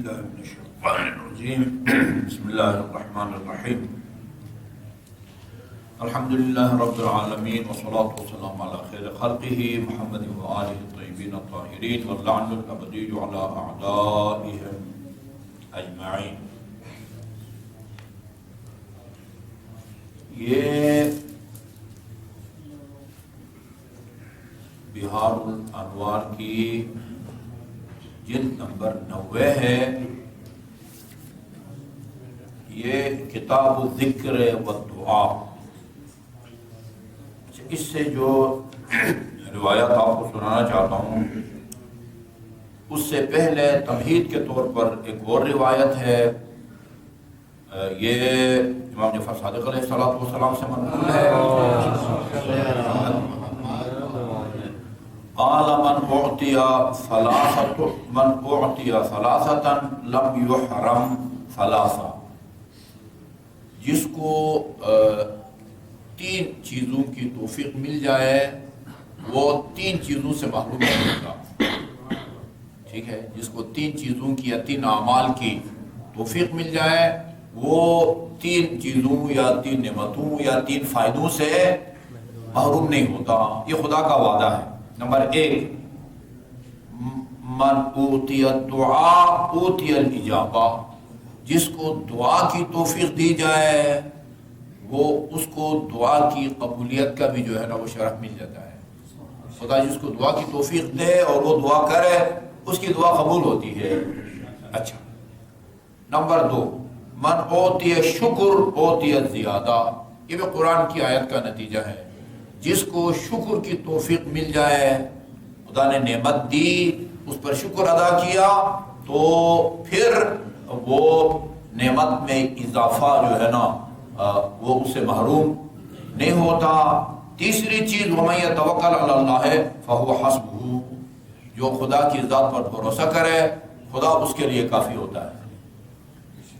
من الشيطان الرجيم بسم الله الرحمن الرحيم الحمد لله رب العالمين والصلاة والسلام على خير خلقه محمد وآله الطيبين الطاهرين واللعن الأبدي على أعدائهم أجمعين. یہ بہار الانوار کی جلد نمبر 90 ہے. یہ کتاب الذکر والدعاء. اس سے جو روایت آپ کو سنانا چاہتا ہوں اس سے پہلے تمہید کے طور پر ایک اور روایت ہے. یہ امام جعفر صادق علیہ السلام سے منقول ہے. قال من اعطی ثلاثة لم يحرم ثلاثة. جس کو تین چیزوں کی توفیق مل جائے وہ تین چیزوں سے محروم نہیں ہوگا. ٹھیک ہے، جس کو تین چیزوں کی یا تین اعمال کی توفیق مل جائے وہ تین چیزوں یا تین نعمتوں یا تین فائدوں سے محروم نہیں ہوتا. یہ خدا کا وعدہ ہے. نمبر 1، من اوتی الدعاء اوتی الاجابہ. جس کو دعا کی توفیق دی جائے وہ اس کو دعا کی قبولیت کا بھی جو ہے نا وہ شرف مل جاتا ہے. خدا جس کو دعا کی توفیق دے اور وہ دعا کرے اس کی دعا قبول ہوتی ہے. اچھا، نمبر 2، من اوتی شکر اوتی الزیادہ. یہ بھی قرآن کی آیت کا نتیجہ ہے. جس کو شکر کی توفیق مل جائے، خدا نے نعمت دی، اس پر شکر ادا کیا تو پھر وہ نعمت میں اضافہ جو ہے نا وہ اس سے محروم نہیں ہوتا. تیسری چیز، وَمَن يَتَوَكَّلْ عَلَى اللَّهِ فَهُوَ حَسْبُهُ. جو خدا کی ذات پر بھروسہ کرے خدا اس کے لیے کافی ہوتا ہے.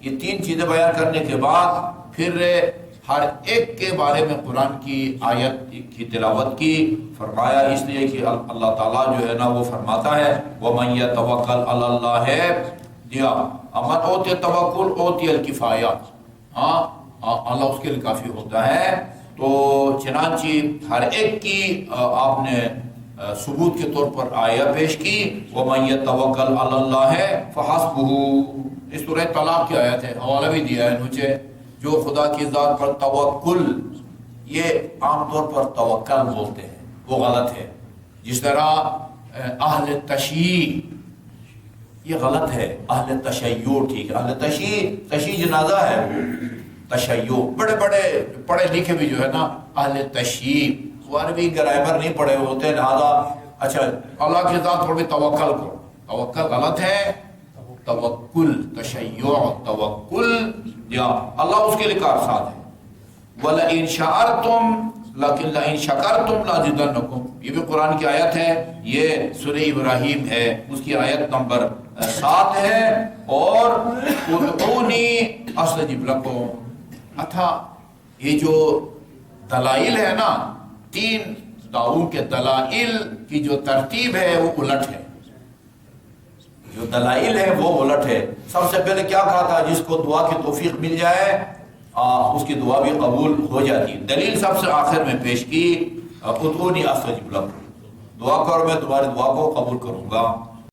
یہ تین چیزیں بیان کرنے کے بعد پھر ہر ایک کے بارے میں قرآن کی آیت کی تلاوت کی. فرمایا اس لیے کہ اللہ تعالیٰ جو ہے نا وہ فرماتا ہے وَمَن يَتَوَكَّلْ عَلَى اللَّهِ دیا امن اوتی توکل اوتی الکفایہ. اللہ اس کے لیے کافی ہوتا ہے. تو چنانچہ ہر ایک کی آپ نے ثبوت کے طور پر آیہ پیش کی وَمَن يَتَوَكَّلْ عَلَى اللَّهِ فَحَسْبُهُ. اس سورہ طلاق کی آیت ہے، حوالہ بھی دیا ہے نیچے. جو خدا کی ذات پر توکل، یہ عام طور پر توکل بولتے ہیں، وہ غلط ہے. جس طرح اہل تشیع، یہ غلط ہے. اہل تشیع ٹھیک ہے. اہل تشیع جنازہ ہے. تشیع بڑے بڑے پڑھے لکھے بھی جو ہے نا اہل تشیع وہ عربی گرامر نہیں پڑھے ہوتے ہیں، لہذا اچھا اللہ کی ذات پر بھی توکل کرو. توکل غلط ہے. توکل، تشیع، توکل یا اللہ اس کے لیے کارساز ہے. وَلَئِن شَكَرْتُمْ لیکن لَئِن شَكَرْتُمْ لَأَزِيدَنَّكُمْ. یہ بھی قرآن کی آیت ہے. یہ سورہ ابراہیم ہے، اس کی آیت نمبر 7 ہے. اور ادعونی استجب لکم. اتھا یہ جو دلائل ہے نا، تین دعووں کے دلائل کی جو ترتیب ہے وہ الٹ ہے. جو دلائل ہے وہ الٹ ہے. سب سے پہلے کیا کہا تھا؟ جس کو دعا کی توفیق مل جائے اس کی دعا بھی قبول ہو جاتی. دلیل سب سے آخر میں پیش کی ادعونی استجب لکم. دعا کرو میں تمہاری دعا کو قبول کروں گا.